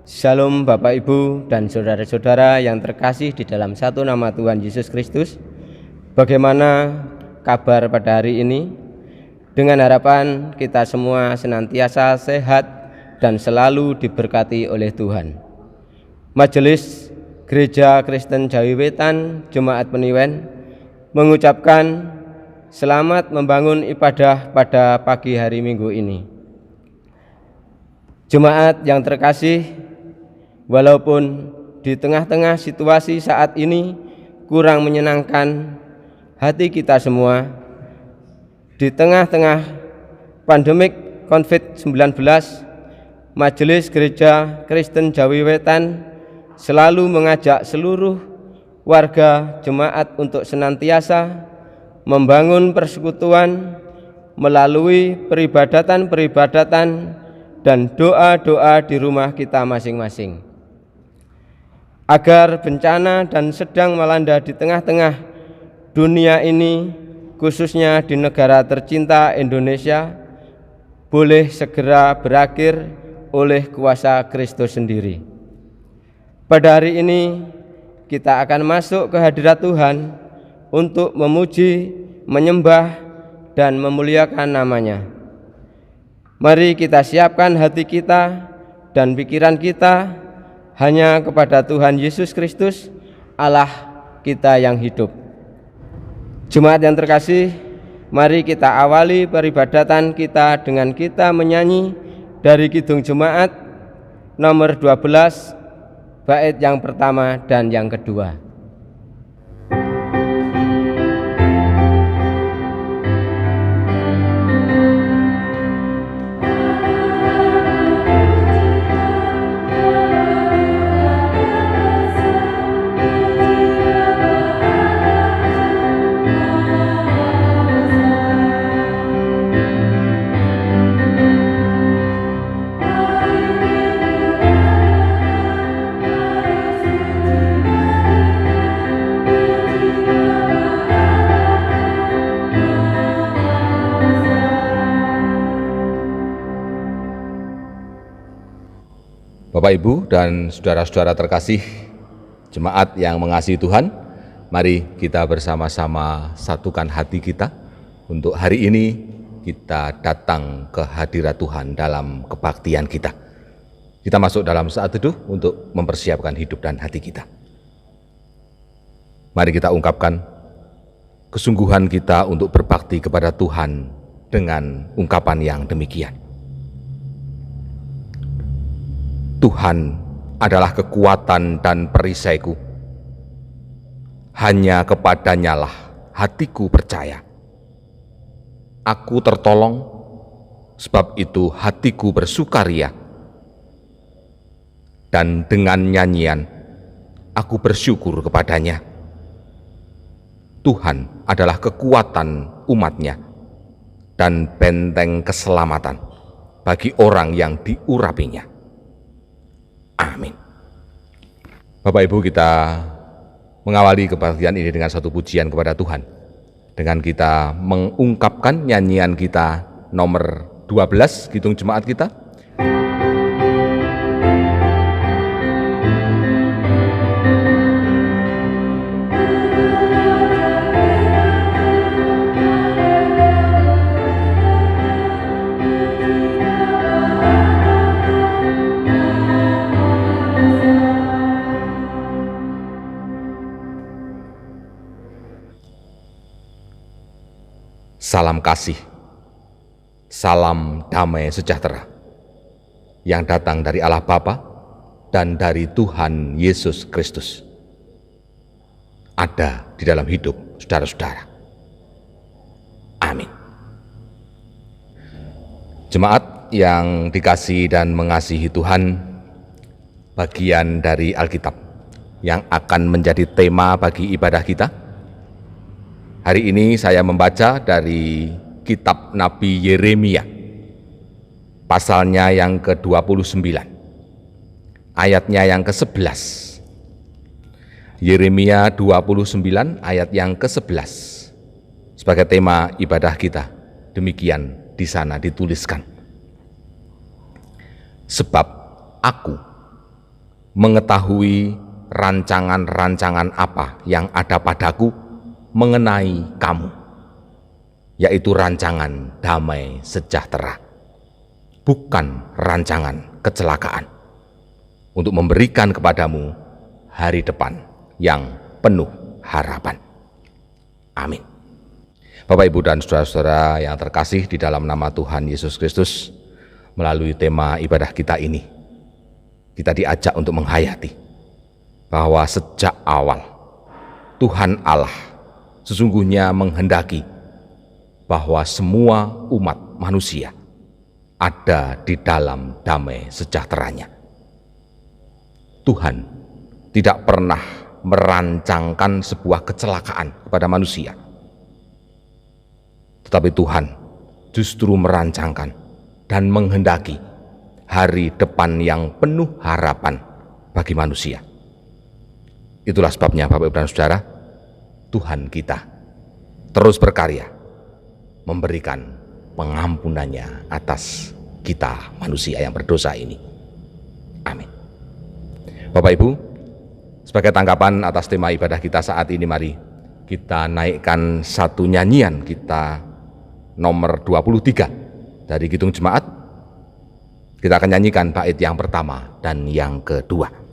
Shalom Bapak Ibu dan saudara-saudara yang terkasih di dalam satu nama Tuhan Yesus Kristus. Bagaimana kabar pada hari ini? Dengan harapan kita semua senantiasa sehat dan selalu diberkati oleh Tuhan. Majelis Gereja Kristen Jawi Wetan Jemaat Peniwen mengucapkan selamat membangun ibadah pada pagi hari Minggu ini. Jemaat yang terkasih, walaupun di tengah-tengah situasi saat ini kurang menyenangkan hati kita semua, di tengah-tengah pandemik COVID-19, Majelis Gereja Kristen Jawi Wetan selalu mengajak seluruh warga jemaat untuk senantiasa membangun persekutuan melalui peribadatan-peribadatan dan doa-doa di rumah kita masing-masing, agar bencana dan sedang melanda di tengah-tengah dunia ini, khususnya di negara tercinta Indonesia, boleh segera berakhir oleh kuasa Kristus sendiri. Pada hari ini kita akan masuk ke hadirat Tuhan untuk memuji, menyembah, dan memuliakan nama-Nya. Mari kita siapkan hati kita dan pikiran kita hanya kepada Tuhan Yesus Kristus, Allah kita yang hidup. Jemaat yang terkasih, mari kita awali peribadatan kita dengan kita menyanyi dari Kidung Jemaat nomor 12, bait yang pertama dan yang kedua. Bapak, Ibu, dan saudara-saudara terkasih, jemaat yang mengasihi Tuhan, mari kita bersama-sama satukan hati kita untuk hari ini kita datang ke hadirat Tuhan dalam kebaktian kita. Kita masuk dalam saat teduh untuk mempersiapkan hidup dan hati kita. Mari kita ungkapkan kesungguhan kita untuk berbakti kepada Tuhan dengan ungkapan yang demikian. Tuhan adalah kekuatan dan perisaiku, hanya kepadanya lah hatiku percaya. Aku tertolong, sebab itu hatiku bersukaria, dan dengan nyanyian aku bersyukur kepadanya. Tuhan adalah kekuatan umat-Nya dan benteng keselamatan bagi orang yang diurapinya. Amin. Bapak Ibu, kita mengawali kebaktian ini dengan satu pujian kepada Tuhan, dengan kita mengungkapkan nyanyian kita nomor 12 Kidung Jemaat kita. Salam kasih, salam damai sejahtera yang datang dari Allah Bapa dan dari Tuhan Yesus Kristus ada di dalam hidup saudara-saudara. Amin. Jemaat yang dikasihi dan mengasihi Tuhan, bagian dari Alkitab yang akan menjadi tema bagi ibadah kita. Hari ini saya membaca dari kitab Nabi Yeremia, pasalnya yang ke-29, ayatnya yang ke-11. Yeremia 29 ayat yang ke-11 sebagai tema ibadah kita. Demikian di sana dituliskan. Sebab aku mengetahui rancangan-rancangan apa yang ada padaku mengenai kamu, yaitu rancangan damai sejahtera, bukan rancangan kecelakaan, untuk memberikan kepadamu hari depan yang penuh harapan. Amin. Bapak, Ibu, dan saudara-saudara yang terkasih di dalam nama Tuhan Yesus Kristus, melalui tema ibadah kita ini, kita diajak untuk menghayati bahwa sejak awal Tuhan Allah sesungguhnya menghendaki bahwa semua umat manusia ada di dalam damai sejahteranya. Tuhan tidak pernah merancangkan sebuah kecelakaan kepada manusia, tetapi Tuhan justru merancangkan dan menghendaki hari depan yang penuh harapan bagi manusia. Itulah sebabnya Bapak, Ibu, dan Saudara, Tuhan kita terus berkarya memberikan pengampunannya atas kita manusia yang berdosa ini. Amin. Bapak, Ibu, sebagai tanggapan atas tema ibadah kita saat ini, mari kita naikkan satu nyanyian kita nomor 23 dari Kidung Jemaat. Kita akan nyanyikan bait yang pertama dan yang kedua.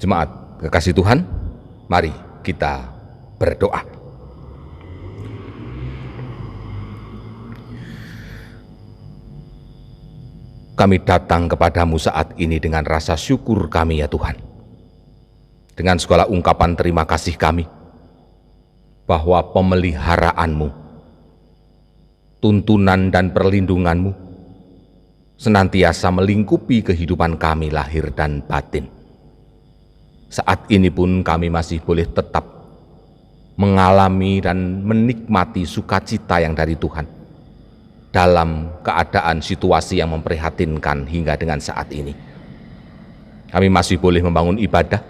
Jemaat kekasih Tuhan, mari kita berdoa. Kami datang kepadamu saat ini dengan rasa syukur kami, ya Tuhan, dengan segala ungkapan terima kasih kami, bahwa pemeliharaanmu, tuntunan dan perlindunganmu senantiasa melingkupi kehidupan kami lahir dan batin. Saat ini pun kami masih boleh tetap mengalami dan menikmati sukacita yang dari Tuhan dalam keadaan situasi yang memprihatinkan hingga dengan saat ini. Kami masih boleh membangun ibadah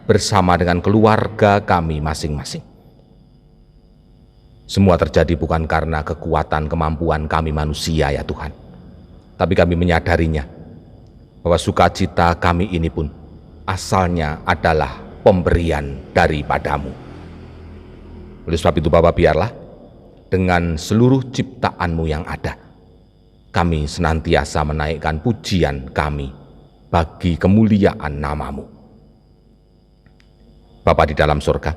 bersama dengan keluarga kami masing-masing. Semua terjadi bukan karena kekuatan kemampuan kami manusia, ya Tuhan, tapi kami menyadarinya bahwa sukacita kami ini pun asalnya adalah pemberian daripadamu. Oleh sebab itu Bapa, biarlah dengan seluruh ciptaanmu yang ada, kami senantiasa menaikkan pujian kami bagi kemuliaan namamu. Bapa di dalam surga,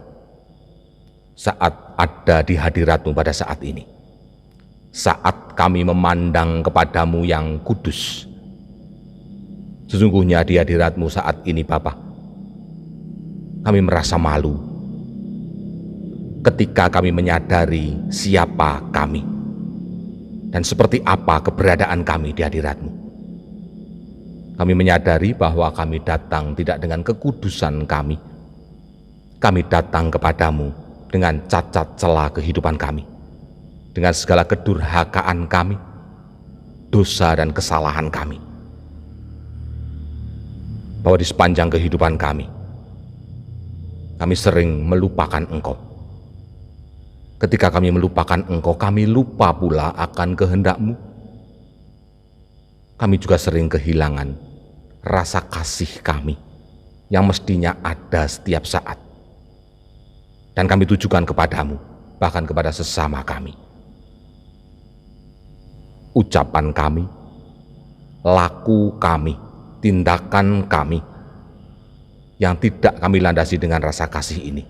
saat ada di hadiratmu pada saat ini, saat kami memandang kepadamu yang kudus, Sesungguhnya di hadirat-Mu saat ini Bapa, kami merasa malu ketika kami menyadari siapa kami dan seperti apa keberadaan kami di hadirat-Mu. Kami menyadari bahwa kami datang tidak dengan kekudusan kami. Kami datang kepadamu dengan cacat celah kehidupan kami, dengan segala kedurhakaan kami, dosa dan kesalahan kami. Bahwa di sepanjang kehidupan kami sering melupakan Engkau. Ketika kami melupakan Engkau, kami lupa pula akan kehendak-Mu. Kami juga sering kehilangan rasa kasih kami yang mestinya ada setiap saat. Dan kami tujukan kepadamu, bahkan kepada sesama kami. Ucapan kami, laku kami, tindakan kami yang tidak kami landasi dengan rasa kasih ini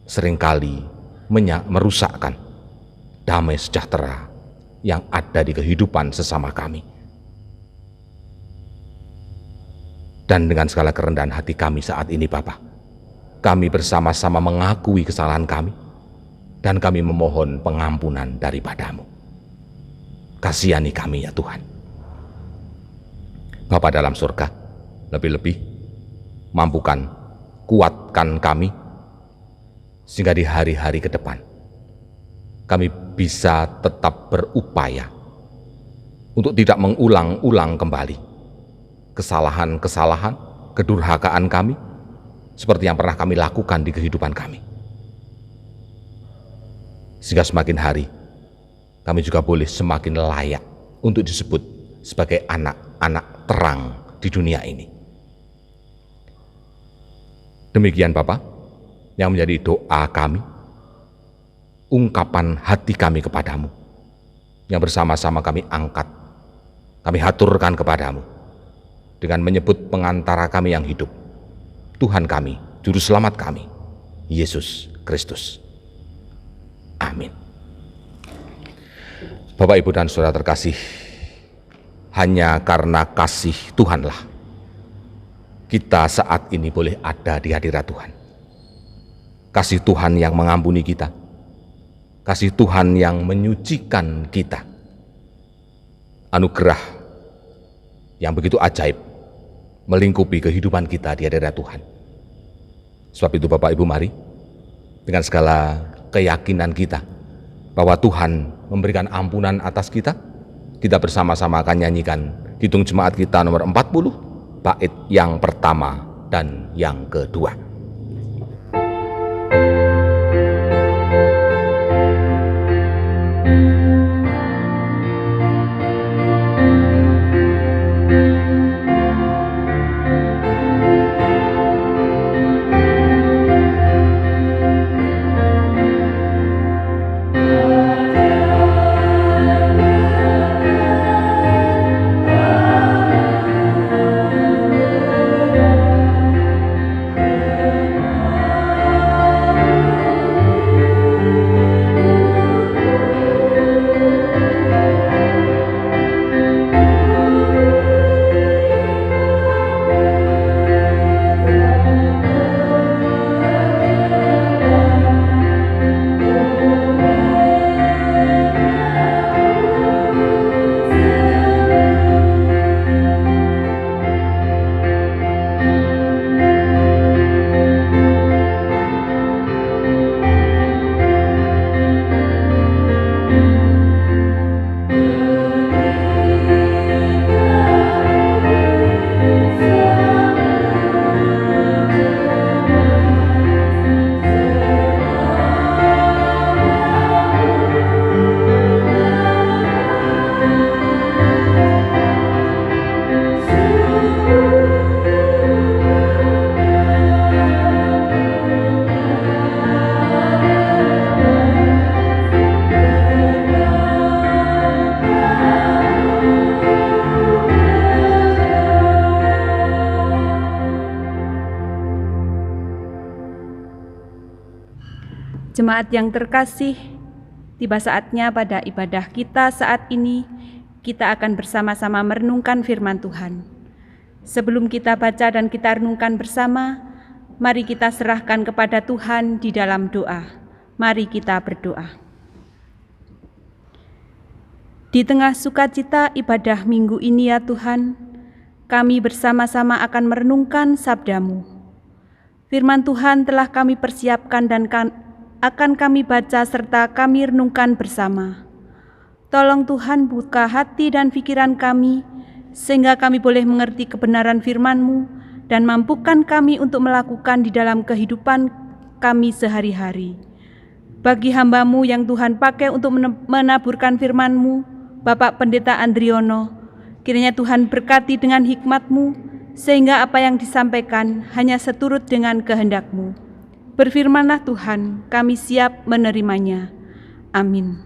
seringkali merusakkan damai sejahtera yang ada di kehidupan sesama kami. Dan dengan segala kerendahan hati kami saat ini Bapa, kami bersama-sama mengakui kesalahan kami dan kami memohon pengampunan daripada-Mu. Kasihani kami ya Tuhan. Bapa dalam surga, lebih-lebih mampukan, kuatkan kami sehingga di hari-hari ke depan kami bisa tetap berupaya untuk tidak mengulang-ulang kembali kesalahan-kesalahan, kedurhakaan kami seperti yang pernah kami lakukan di kehidupan kami. Sehingga semakin hari kami juga boleh semakin layak untuk disebut sebagai anak-anak terang di dunia ini. Demikian Bapa, yang menjadi doa kami, ungkapan hati kami kepadamu, yang bersama-sama kami angkat, kami haturkan kepadamu, dengan menyebut pengantara kami yang hidup, Tuhan kami, Juru Selamat kami, Yesus Kristus. Amin. Bapak, Ibu, dan Saudara terkasih, hanya karena kasih Tuhanlah kita saat ini boleh ada di hadirat Tuhan. Kasih Tuhan yang mengampuni kita, kasih Tuhan yang menyucikan kita, anugerah yang begitu ajaib melingkupi kehidupan kita di hadirat Tuhan. Sebab itu Bapak Ibu, mari dengan segala keyakinan kita bahwa Tuhan memberikan ampunan atas kita, kita bersama-sama akan nyanyikan Kidung Jemaat kita nomor 40, bait yang pertama dan yang kedua. Jemaat yang terkasih, tiba saatnya pada ibadah kita saat ini, kita akan bersama-sama merenungkan firman Tuhan. Sebelum kita baca dan kita renungkan bersama, mari kita serahkan kepada Tuhan di dalam doa. Mari kita berdoa. Di tengah sukacita ibadah minggu ini ya Tuhan, kami bersama-sama akan merenungkan sabda-Mu. Firman Tuhan telah kami persiapkan dan akan kami baca serta kami renungkan bersama. Tolong Tuhan buka hati dan pikiran kami, sehingga kami boleh mengerti kebenaran firman-Mu dan mampukan kami untuk melakukan di dalam kehidupan kami sehari-hari. Bagi hamba-Mu yang Tuhan pakai untuk menaburkan firman-Mu, Bapak Pendeta Andriono, kiranya Tuhan berkati dengan hikmat-Mu, sehingga apa yang disampaikan hanya seturut dengan kehendak-Mu. Berfirmanlah Tuhan, kami siap menerimanya. Amin.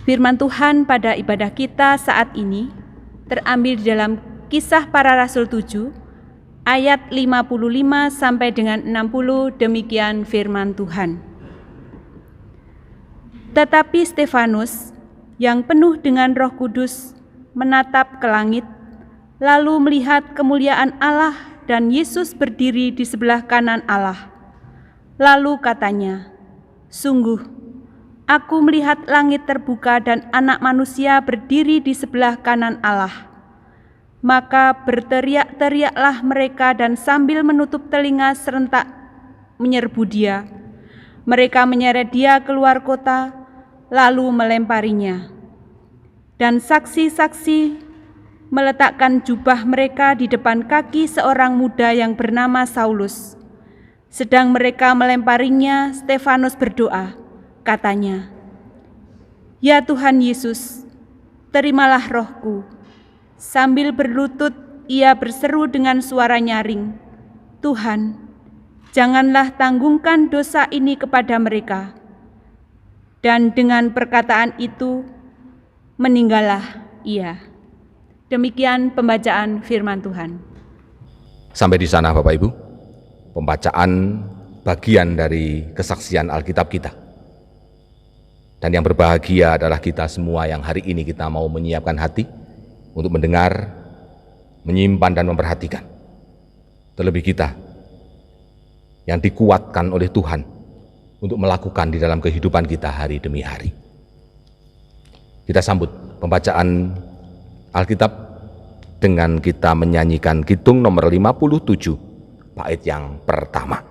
Firman Tuhan pada ibadah kita saat ini terambil di dalam Kisah Para Rasul 7, ayat 55 sampai dengan 60, demikian firman Tuhan. Tetapi Stefanus, yang penuh dengan Roh Kudus, menatap ke langit, lalu melihat kemuliaan Allah dan Yesus berdiri di sebelah kanan Allah. Lalu katanya, "Sungguh, aku melihat langit terbuka dan Anak Manusia berdiri di sebelah kanan Allah." Maka berteriak-teriaklah mereka dan sambil menutup telinga serentak menyerbu Dia. Mereka menyeret Dia keluar kota, lalu melemparinya. Dan saksi-saksi meletakkan jubah mereka di depan kaki seorang muda yang bernama Saulus. Sedang mereka melemparinya, Stefanus berdoa, katanya, "Ya Tuhan Yesus, terimalah rohku." Sambil berlutut, ia berseru dengan suara nyaring, "Tuhan, janganlah tanggungkan dosa ini kepada mereka." Dan dengan perkataan itu, meninggallah ia. Demikian pembacaan firman Tuhan. Sampai di sana Bapak Ibu, pembacaan bagian dari kesaksian Alkitab kita. Dan yang berbahagia adalah kita semua yang hari ini kita mau menyiapkan hati untuk mendengar, menyimpan dan memperhatikan. Terlebih kita yang dikuatkan oleh Tuhan untuk melakukan di dalam kehidupan kita hari demi hari. Kita sambut pembacaan Alkitab dengan kita menyanyikan Kidung nomor 57, bait yang pertama.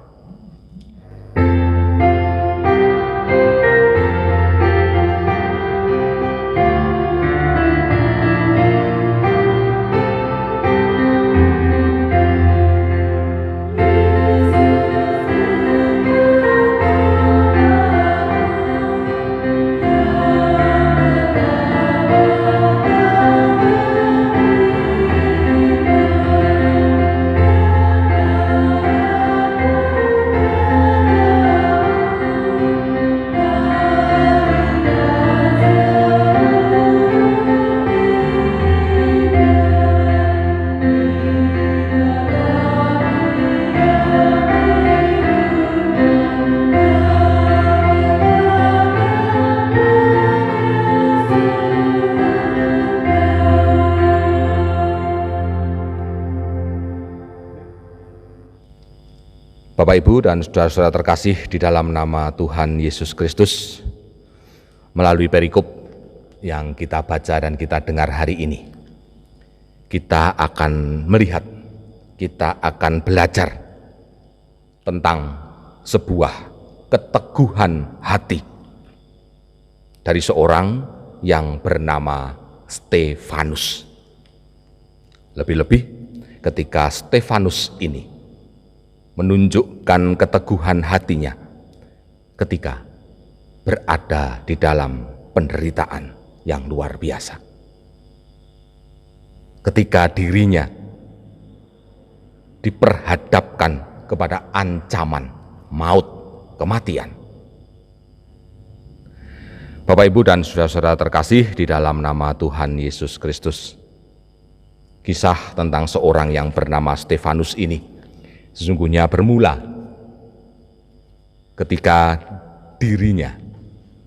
Bapak, Ibu, dan saudara-saudara terkasih di dalam nama Tuhan Yesus Kristus, melalui perikop yang kita baca dan kita dengar hari ini, kita akan melihat, kita akan belajar tentang sebuah keteguhan hati dari seorang yang bernama Stefanus. Lebih-lebih ketika Stefanus ini menunjukkan keteguhan hatinya ketika berada di dalam penderitaan yang luar biasa. Ketika dirinya diperhadapkan kepada ancaman maut, kematian. Bapak, Ibu, dan saudara-saudara terkasih di dalam nama Tuhan Yesus Kristus, kisah tentang seorang yang bernama Stefanus ini sesungguhnya bermula ketika dirinya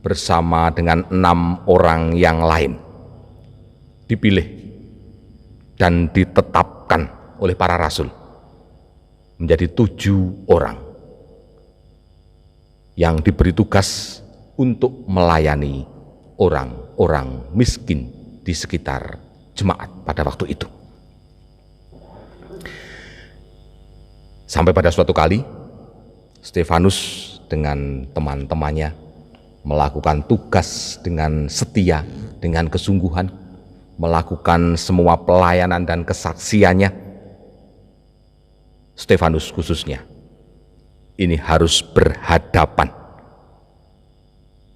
bersama dengan 6 orang yang lain dipilih dan ditetapkan oleh para rasul menjadi 7 orang yang diberi tugas untuk melayani orang-orang miskin di sekitar jemaat pada waktu itu. Sampai pada suatu kali Stefanus dengan teman-temannya melakukan tugas dengan setia, dengan kesungguhan, melakukan semua pelayanan dan kesaksiannya. Stefanus khususnya ini harus berhadapan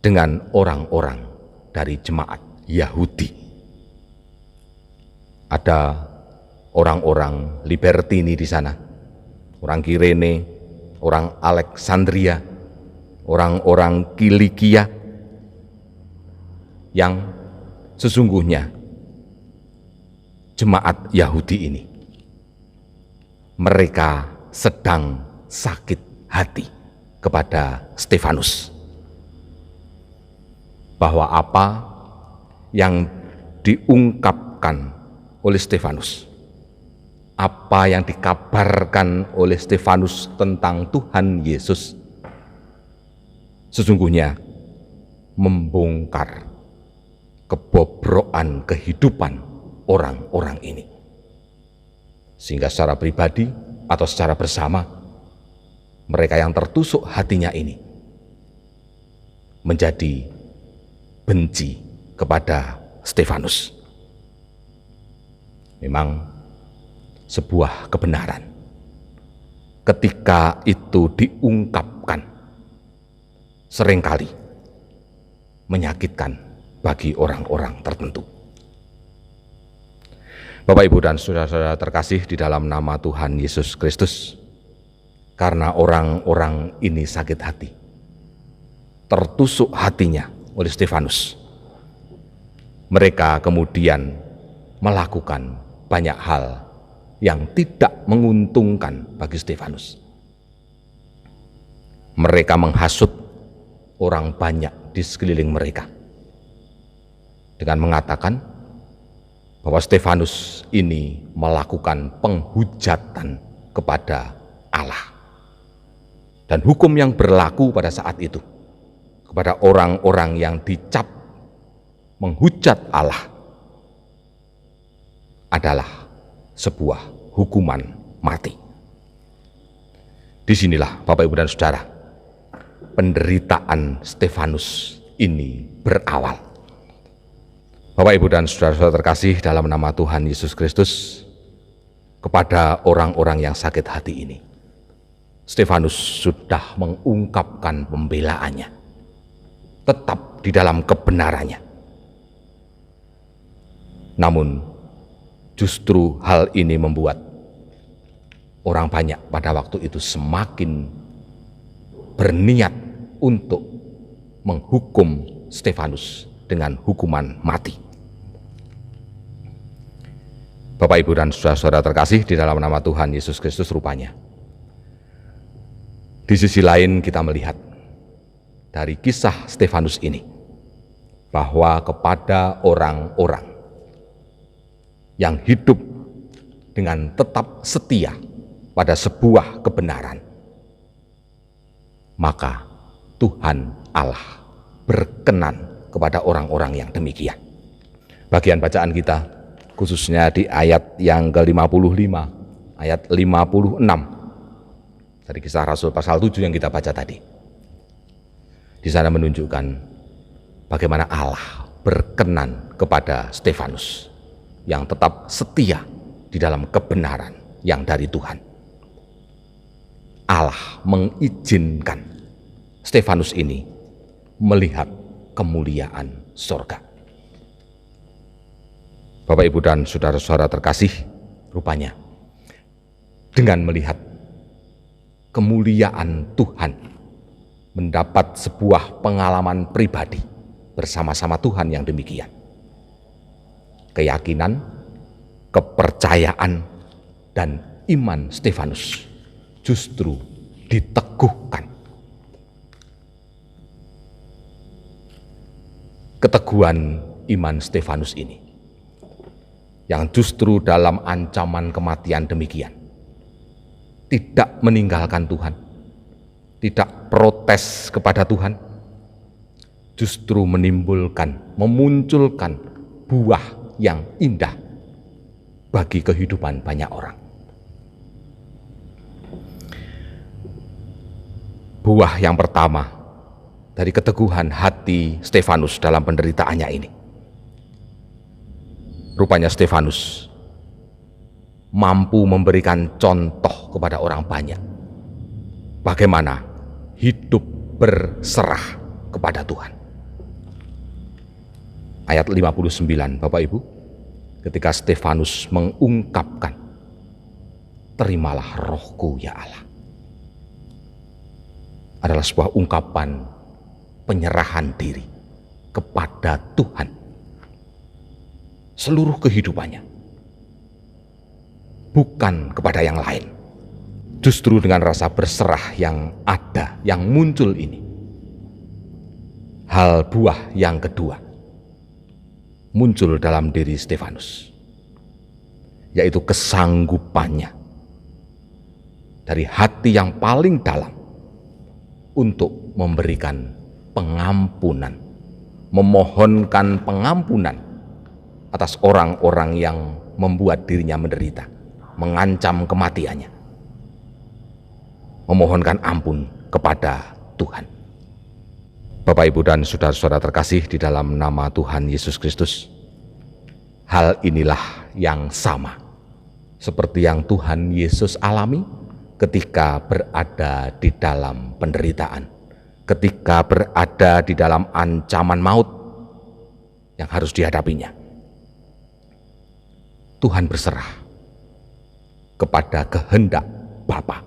dengan orang-orang dari jemaat Yahudi. Ada orang-orang Libertini di sana, orang Kirene, orang Alexandria, orang-orang Kilikia, yang sesungguhnya jemaat Yahudi ini mereka sedang sakit hati kepada Stefanus, bahwa apa yang diungkapkan oleh Stefanus, apa yang dikabarkan oleh Stefanus tentang Tuhan Yesus sesungguhnya membongkar kebobrokan kehidupan orang-orang ini. Sehingga secara pribadi atau secara bersama, mereka yang tertusuk hatinya ini menjadi benci kepada Stefanus. Memang sebuah kebenaran ketika itu diungkapkan seringkali menyakitkan bagi orang-orang tertentu. Bapak, Ibu, dan saudara-saudara terkasih di dalam nama Tuhan Yesus Kristus, karena orang-orang ini sakit hati, tertusuk hatinya oleh Stefanus, mereka kemudian melakukan banyak hal yang tidak menguntungkan bagi Stefanus. Mereka menghasut orang banyak di sekeliling mereka dengan mengatakan bahwa Stefanus ini melakukan penghujatan kepada Allah. Dan hukum yang berlaku pada saat itu kepada orang-orang yang dicap menghujat Allah adalah sebuah hukuman mati. Disinilah Bapak, Ibu, dan Saudara, penderitaan Stefanus ini berawal. Bapak, Ibu, dan saudara-saudara terkasih dalam nama Tuhan Yesus Kristus, kepada orang-orang yang sakit hati ini, Stefanus sudah mengungkapkan pembelaannya, tetap di dalam kebenarannya. Namun justru hal ini membuat orang banyak pada waktu itu semakin berniat untuk menghukum Stefanus dengan hukuman mati. Bapak, Ibu, dan saudara-saudara terkasih di dalam nama Tuhan Yesus Kristus, rupanya di sisi lain kita melihat dari kisah Stefanus ini bahwa kepada orang-orang yang hidup dengan tetap setia pada sebuah kebenaran, maka Tuhan Allah berkenan kepada orang-orang yang demikian. Bagian bacaan kita khususnya di ayat yang ke-55, ayat 56 dari Kisah Rasul pasal 7 yang kita baca tadi. Di sana menunjukkan bagaimana Allah berkenan kepada Stefanus yang tetap setia di dalam kebenaran yang dari Tuhan. Allah mengizinkan Stefanus ini melihat kemuliaan sorga. Bapak, Ibu, dan saudara-saudara terkasih, rupanya dengan melihat kemuliaan Tuhan, mendapat sebuah pengalaman pribadi bersama-sama Tuhan yang demikian, keyakinan, kepercayaan, dan iman Stefanus justru diteguhkan. Keteguhan iman Stefanus ini yang justru dalam ancaman kematian demikian tidak meninggalkan Tuhan, tidak protes kepada Tuhan, justru memunculkan buah yang indah bagi kehidupan banyak orang. Buah yang pertama dari keteguhan hati Stefanus dalam penderitaannya ini. Rupanya Stefanus mampu memberikan contoh kepada orang banyak bagaimana hidup berserah kepada Tuhan. Ayat 59, Bapak Ibu, ketika Stefanus mengungkapkan, "Terimalah rohku ya Allah," adalah sebuah ungkapan penyerahan diri kepada Tuhan. Seluruh kehidupannya, bukan kepada yang lain. Justru dengan rasa berserah yang ada, yang muncul ini. Hal buah yang kedua muncul dalam diri Stefanus, yaitu kesanggupannya dari hati yang paling dalam untuk memberikan pengampunan, memohonkan pengampunan atas orang-orang yang membuat dirinya menderita, mengancam kematiannya, memohonkan ampun kepada Tuhan. Bapak, Ibu, dan saudara-saudara terkasih di dalam nama Tuhan Yesus Kristus, hal inilah yang sama seperti yang Tuhan Yesus alami ketika berada di dalam penderitaan, ketika berada di dalam ancaman maut yang harus dihadapinya. Tuhan berserah kepada kehendak Bapa.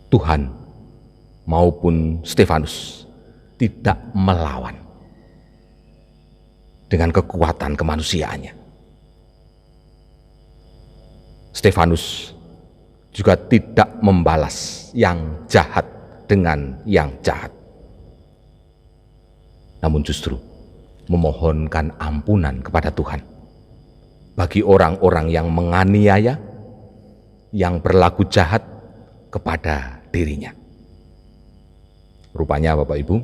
Tuhan maupun Stefanus tidak melawan dengan kekuatan kemanusiaannya. Stefanus juga tidak membalas yang jahat dengan yang jahat, namun justru memohonkan ampunan kepada Tuhan bagi orang-orang yang menganiaya, yang berlaku jahat kepada dirinya. Rupanya Bapak Ibu,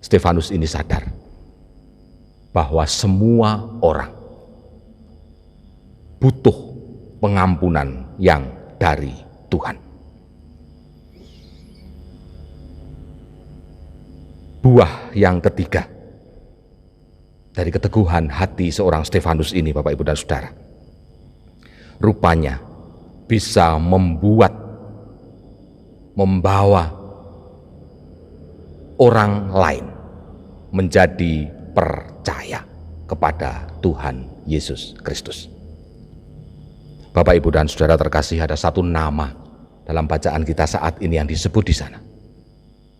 Stefanus ini sadar bahwa semua orang butuh pengampunan yang dari Tuhan. Buah yang ketiga dari keteguhan hati seorang Stefanus ini, Bapak, Ibu, dan Saudara, rupanya bisa membawa orang lain menjadi percaya kepada Tuhan Yesus Kristus. Bapak, Ibu, dan Saudara terkasih, ada satu nama dalam bacaan kita saat ini yang disebut di sana.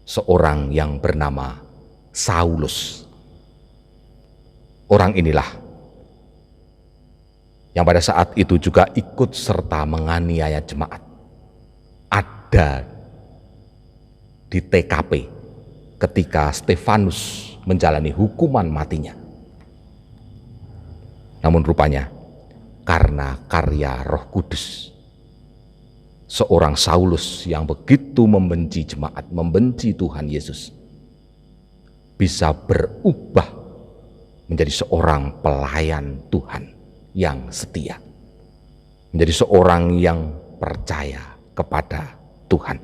Seorang yang bernama Saulus. Orang inilah yang pada saat itu juga ikut serta menganiaya jemaat. Ada di TKP ketika Stefanus menjalani hukuman matinya. Namun rupanya karena karya Roh Kudus, seorang Saulus yang begitu membenci jemaat, membenci Tuhan Yesus, bisa berubah menjadi seorang pelayan Tuhan yang setia, menjadi seorang yang percaya kepada Tuhan.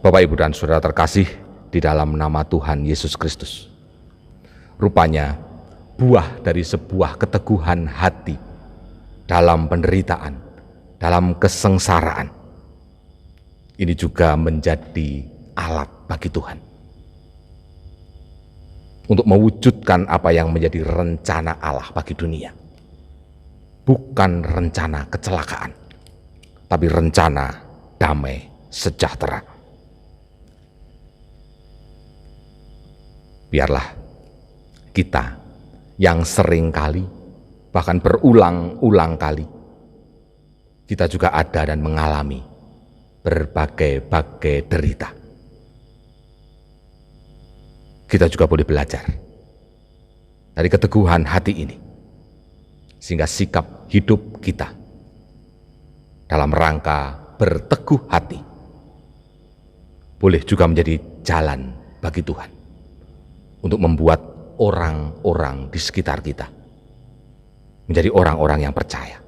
Bapak, Ibu, dan Saudara terkasih di dalam nama Tuhan Yesus Kristus, rupanya buah dari sebuah keteguhan hati dalam penderitaan, dalam kesengsaraan, ini juga menjadi alat bagi Tuhan untuk mewujudkan apa yang menjadi rencana Allah bagi dunia. Bukan rencana kecelakaan, tapi rencana damai sejahtera. Biarlah kita yang sering kali, bahkan berulang-ulang kali, kita juga ada dan mengalami berbagai-bagai derita. Kita juga boleh belajar dari keteguhan hati ini, sehingga sikap hidup kita dalam rangka berteguh hati boleh juga menjadi jalan bagi Tuhan untuk membuat orang-orang di sekitar kita menjadi orang-orang yang percaya,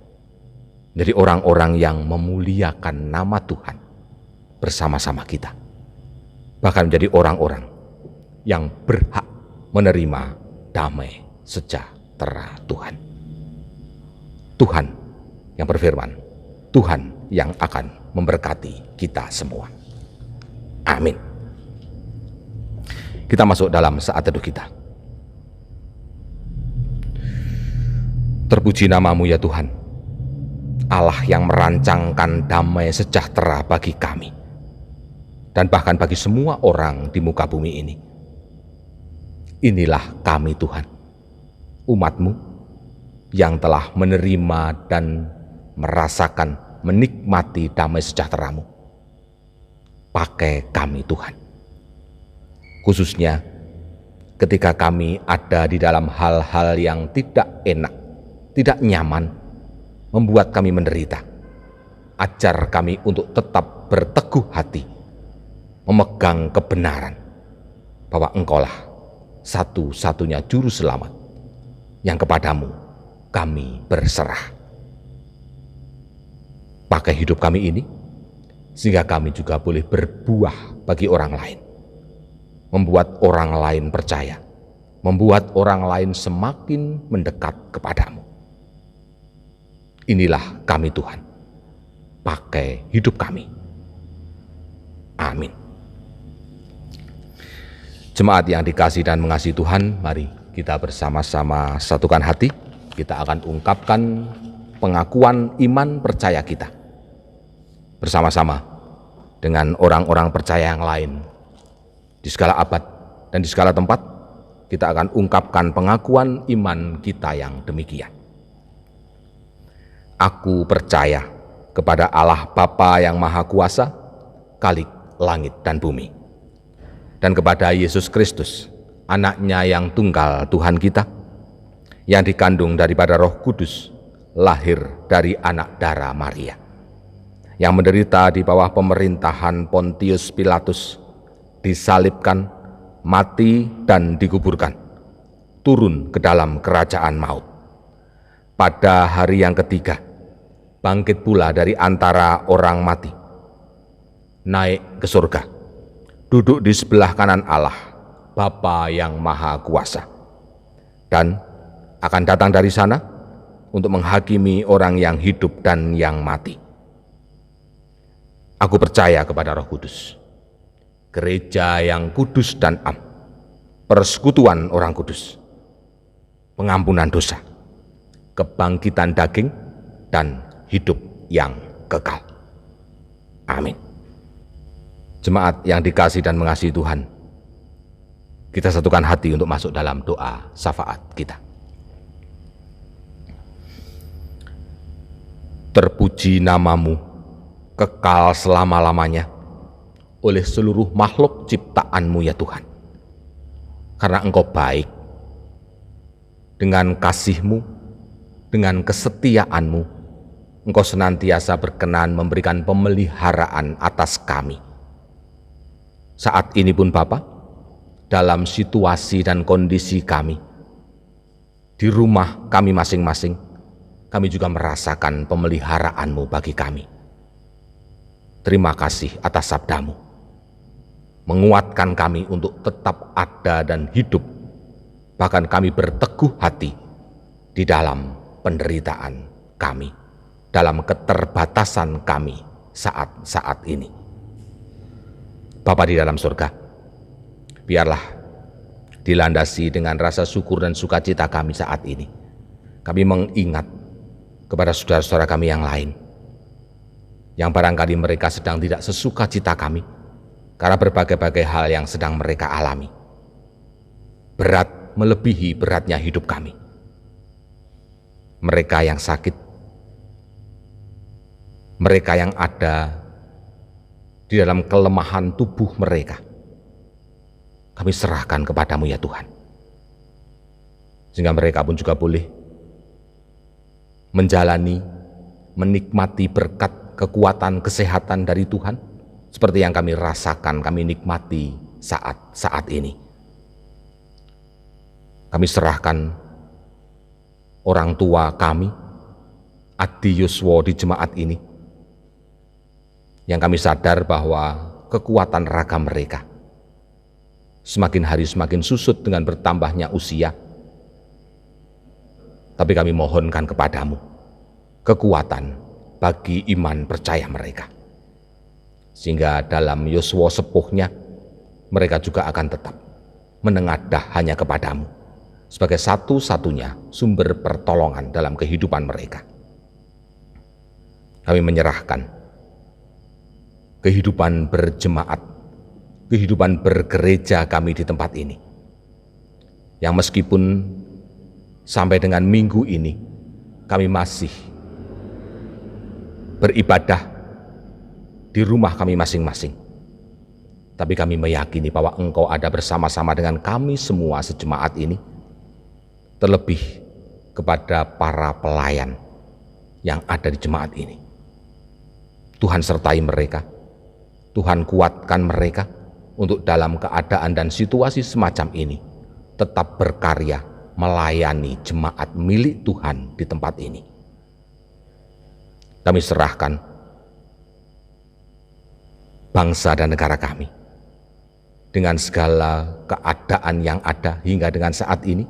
menjadi orang-orang yang memuliakan nama Tuhan bersama-sama kita, bahkan menjadi orang-orang yang berhak menerima damai sejahtera Tuhan. Tuhan yang berfirman, Tuhan yang akan memberkati kita semua. Amin. Kita masuk dalam saat teduh kita. Terpuji namamu ya Tuhan, Allah yang merancangkan damai sejahtera bagi kami, dan bahkan bagi semua orang di muka bumi ini. Inilah kami Tuhan, umat-Mu yang telah menerima dan merasakan, menikmati damai sejahtera-Mu. Pakai kami Tuhan, khususnya ketika kami ada di dalam hal-hal yang tidak enak, tidak nyaman, membuat kami menderita. Ajar kami untuk tetap berteguh hati, memegang kebenaran bahwa Engkaulah satu-satunya juru selamat yang kepadamu kami berserah. Pakai hidup kami ini sehingga kami juga boleh berbuah bagi orang lain, membuat orang lain percaya, membuat orang lain semakin mendekat kepadamu. Inilah kami Tuhan, pakai hidup kami. Amin. Jemaat yang dikasihi dan mengasihi Tuhan, mari kita bersama-sama satukan hati. Kita akan ungkapkan pengakuan iman percaya kita bersama-sama dengan orang-orang percaya yang lain di segala abad dan di segala tempat. Kita akan ungkapkan pengakuan iman kita yang demikian. Aku percaya kepada Allah Bapa yang Maha Kuasa, Khalik langit dan bumi, dan kepada Yesus Kristus, Anaknya yang tunggal Tuhan kita, yang dikandung daripada Roh Kudus, lahir dari anak darah Maria, yang menderita di bawah pemerintahan Pontius Pilatus, disalibkan, mati dan dikuburkan, turun ke dalam kerajaan maut. Pada hari yang ketiga, bangkit pula dari antara orang mati, naik ke surga, duduk di sebelah kanan Allah, Bapa yang Maha Kuasa, dan akan datang dari sana untuk menghakimi orang yang hidup dan yang mati. Aku percaya kepada Roh Kudus, gereja yang kudus dan am, persekutuan orang kudus, pengampunan dosa, kebangkitan daging, dan hidup yang kekal. Amin. Jemaat yang dikasihi dan mengasihi Tuhan, kita satukan hati untuk masuk dalam doa syafaat kita. Terpuji namamu, kekal selama-lamanya, oleh seluruh makhluk ciptaanmu ya Tuhan. Karena Engkau baik, dengan kasih-Mu, dengan kesetiaan-Mu, Engkau senantiasa berkenan memberikan pemeliharaan atas kami. Saat ini pun Bapa, dalam situasi dan kondisi kami, di rumah kami masing-masing, kami juga merasakan pemeliharaan-Mu bagi kami. Terima kasih atas sabda-Mu, menguatkan kami untuk tetap ada dan hidup, bahkan kami berteguh hati di dalam penderitaan kami, dalam keterbatasan kami saat-saat ini. Bapa di dalam surga, biarlah dilandasi dengan rasa syukur dan sukacita kami saat ini. Kami mengingat kepada saudara-saudara kami yang lain, yang barangkali mereka sedang tidak sesukacita kami karena berbagai-bagai hal yang sedang mereka alami. Berat melebihi beratnya hidup kami. Mereka yang sakit, mereka yang ada di dalam kelemahan tubuh mereka, kami serahkan kepadamu ya Tuhan. sehingga mereka pun juga boleh menjalani, menikmati berkat kekuatan kesehatan dari Tuhan seperti yang kami rasakan, kami nikmati saat ini. Kami serahkan orang tua kami, Adi Yuswo di jemaat ini, yang kami sadar bahwa kekuatan raga mereka semakin hari semakin susut dengan bertambahnya usia. Tapi kami mohonkan kepadamu kekuatan bagi iman percaya mereka, sehingga dalam Yosua sepuhnya mereka juga akan tetap menengadah hanya kepadamu sebagai satu-satunya sumber pertolongan dalam kehidupan mereka. Kami menyerahkan kehidupan berjemaat, kehidupan bergereja kami di tempat ini, yang meskipun sampai dengan minggu ini kami masih beribadah di rumah kami masing-masing, tapi kami meyakini bahwa Engkau ada bersama-sama dengan kami semua sejemaat ini, terlebih kepada para pelayan yang ada di jemaat ini. Tuhan sertai mereka, Tuhan kuatkan mereka untuk dalam keadaan dan situasi semacam ini tetap berkarya melayani jemaat milik Tuhan di tempat ini. Kami serahkan bangsa dan negara kami dengan segala keadaan yang ada hingga dengan saat ini,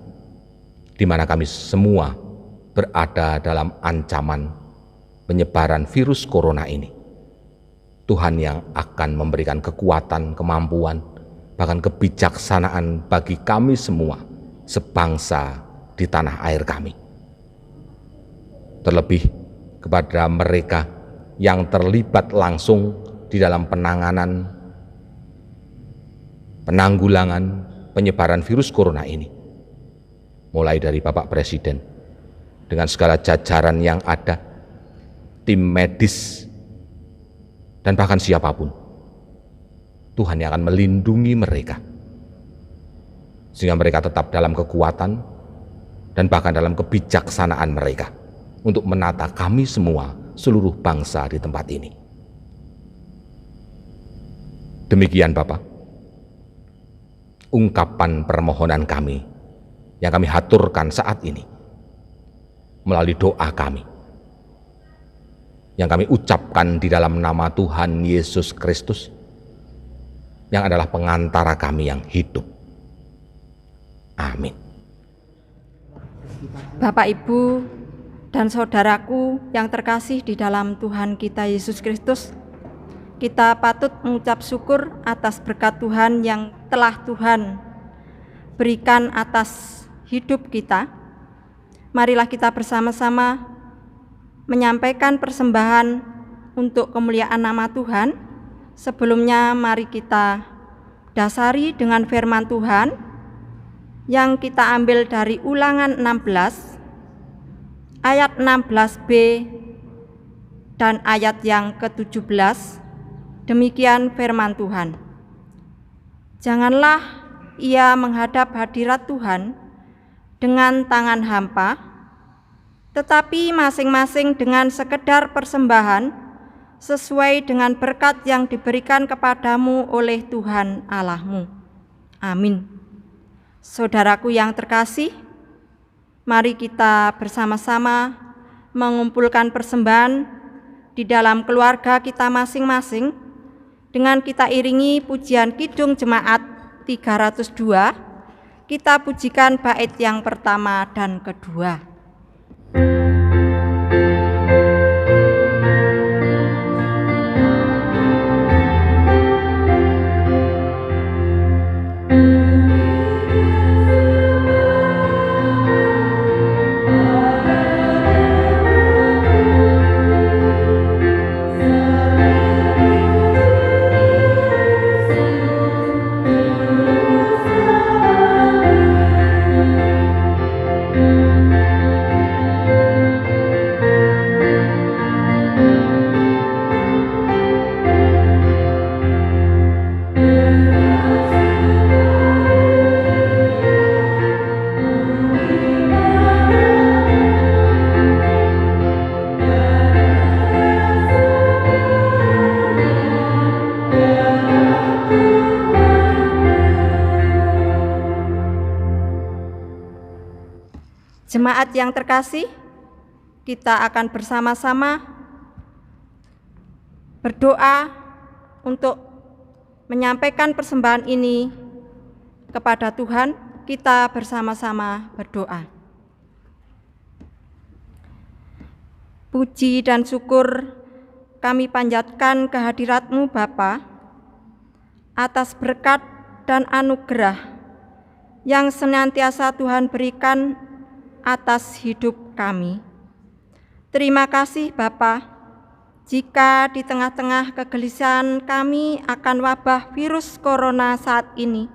di mana kami semua berada dalam ancaman penyebaran virus corona ini. Tuhan yang akan memberikan kekuatan, kemampuan, bahkan kebijaksanaan bagi kami semua sebangsa di tanah air kami. Terlebih kepada mereka yang terlibat langsung di dalam penanggulangan penyebaran virus corona ini, mulai dari Bapak Presiden dengan segala jajaran yang ada, tim medis, dan bahkan siapapun. Tuhan yang akan melindungi mereka, sehingga mereka tetap dalam kekuatan dan bahkan dalam kebijaksanaan mereka untuk menata kami semua, seluruh bangsa di tempat ini. Demikian Bapak, ungkapan permohonan kami yang kami haturkan saat ini melalui doa kami yang kami ucapkan di dalam nama Tuhan Yesus Kristus yang adalah pengantara kami yang hidup. Amin. Bapak, Ibu, dan saudaraku yang terkasih di dalam Tuhan kita Yesus Kristus, kita patut mengucap syukur atas berkat Tuhan yang telah Tuhan berikan atas hidup kita. Marilah kita bersama-sama menyampaikan persembahan untuk kemuliaan nama Tuhan. Sebelumnya mari kita dasari dengan firman Tuhan yang kita ambil dari Ulangan 16 ayat 16b dan ayat yang ke-17. Demikian firman Tuhan. Janganlah ia menghadap hadirat Tuhan dengan tangan hampa, tetapi masing-masing dengan sekedar persembahan sesuai dengan berkat yang diberikan kepadamu oleh Tuhan Allahmu. Amin. Saudaraku yang terkasih, mari kita bersama-sama mengumpulkan persembahan di dalam keluarga kita masing-masing dengan kita iringi pujian Kidung Jemaat 302. Kita pujikan bait yang pertama dan kedua. Jemaat yang terkasih, kita akan bersama-sama berdoa untuk menyampaikan persembahan ini kepada Tuhan. Kita bersama-sama berdoa. Puji dan syukur kami panjatkan kehadirat-Mu Bapa, atas berkat dan anugerah yang senantiasa Tuhan berikan atas hidup kami. Terima kasih Bapa, jika di tengah-tengah kegelisahan kami akan wabah virus corona saat ini,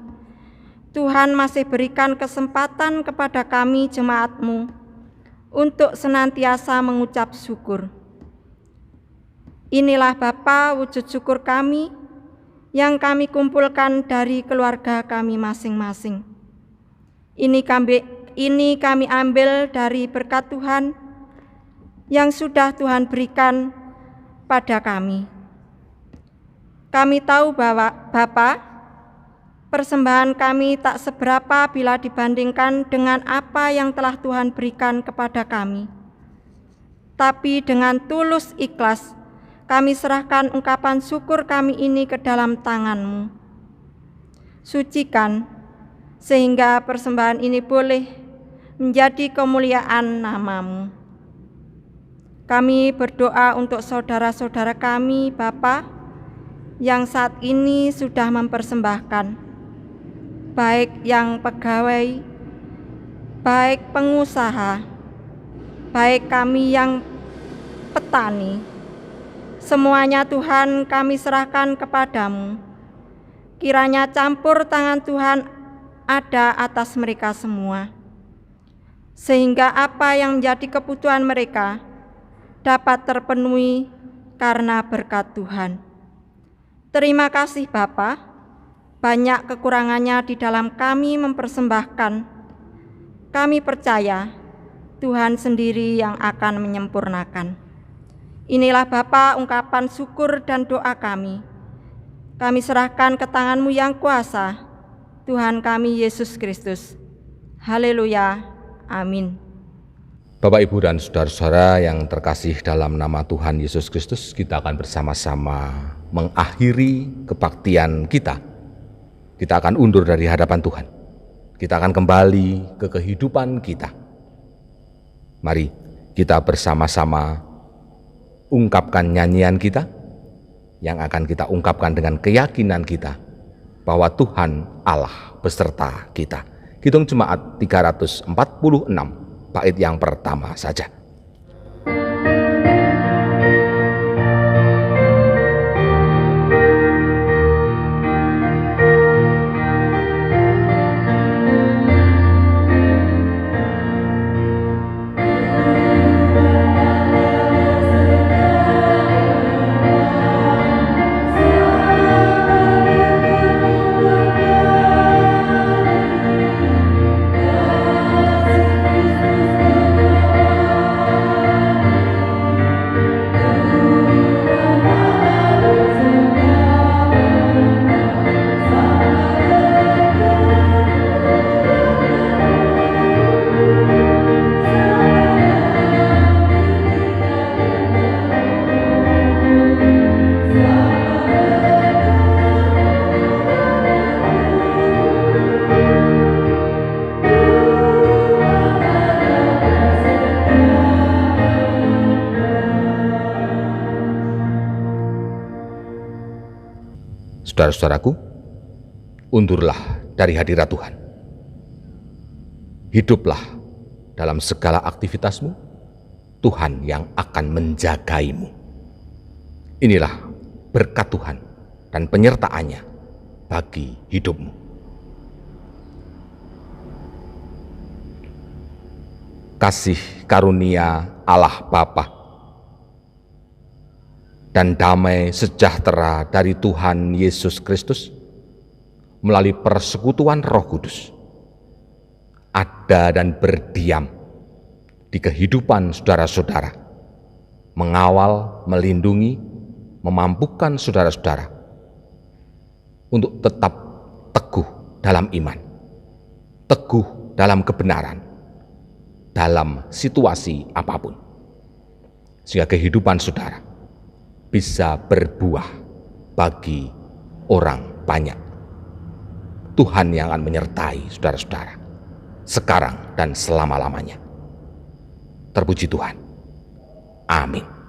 Tuhan masih berikan kesempatan kepada kami jemaat-Mu untuk senantiasa mengucap syukur. Inilah Bapa wujud syukur kami yang kami kumpulkan dari keluarga kami masing-masing. Ini kami ambil dari berkat Tuhan yang sudah Tuhan berikan pada kami. Kami tahu bahwa Bapa, persembahan kami tak seberapa bila dibandingkan dengan apa yang telah Tuhan berikan kepada kami. Tapi dengan tulus ikhlas, kami serahkan ungkapan syukur kami ini ke dalam tangan-Mu. Sucikan, sehingga persembahan ini boleh menjadi kemuliaan nama-Mu. Kami berdoa untuk saudara-saudara kami, Bapa, yang saat ini sudah mempersembahkan, baik yang pegawai, baik pengusaha, baik kami yang petani. Semuanya Tuhan kami serahkan kepadamu. Kiranya campur tangan Tuhan ada atas mereka semua, sehingga apa yang menjadi kebutuhan mereka dapat terpenuhi karena berkat Tuhan. Terima kasih Bapa. Banyak kekurangannya di dalam kami mempersembahkan. Kami percaya Tuhan sendiri yang akan menyempurnakan. Inilah Bapa ungkapan syukur dan doa kami. Kami serahkan ke tangan-Mu yang kuasa, Tuhan kami Yesus Kristus. Haleluya. Amin. Bapak, Ibu, dan saudara-saudara yang terkasih dalam nama Tuhan Yesus Kristus, kita akan bersama-sama mengakhiri kebaktian kita. Kita akan undur dari hadapan Tuhan. Kita akan kembali ke kehidupan kita. Mari kita bersama-sama ungkapkan nyanyian kita yang akan kita ungkapkan dengan keyakinan kita bahwa Tuhan Allah beserta kita. Hitung Jemaat 346, bait yang pertama saja. Saudara-saudaraku, undurlah dari hadirat Tuhan. Hiduplah dalam segala aktivitasmu, Tuhan yang akan menjagaimu. Inilah berkat Tuhan dan penyertaannya bagi hidupmu. Kasih karunia Allah Bapa dan damai sejahtera dari Tuhan Yesus Kristus melalui persekutuan Roh Kudus ada dan berdiam di kehidupan saudara-saudara, mengawal, melindungi, memampukan saudara-saudara untuk tetap teguh dalam iman, teguh dalam kebenaran, dalam situasi apapun. Sehingga kehidupan saudara bisa berbuah bagi orang banyak. Tuhan yang akan menyertai saudara-saudara sekarang dan selama-lamanya. Terpuji Tuhan. Amin.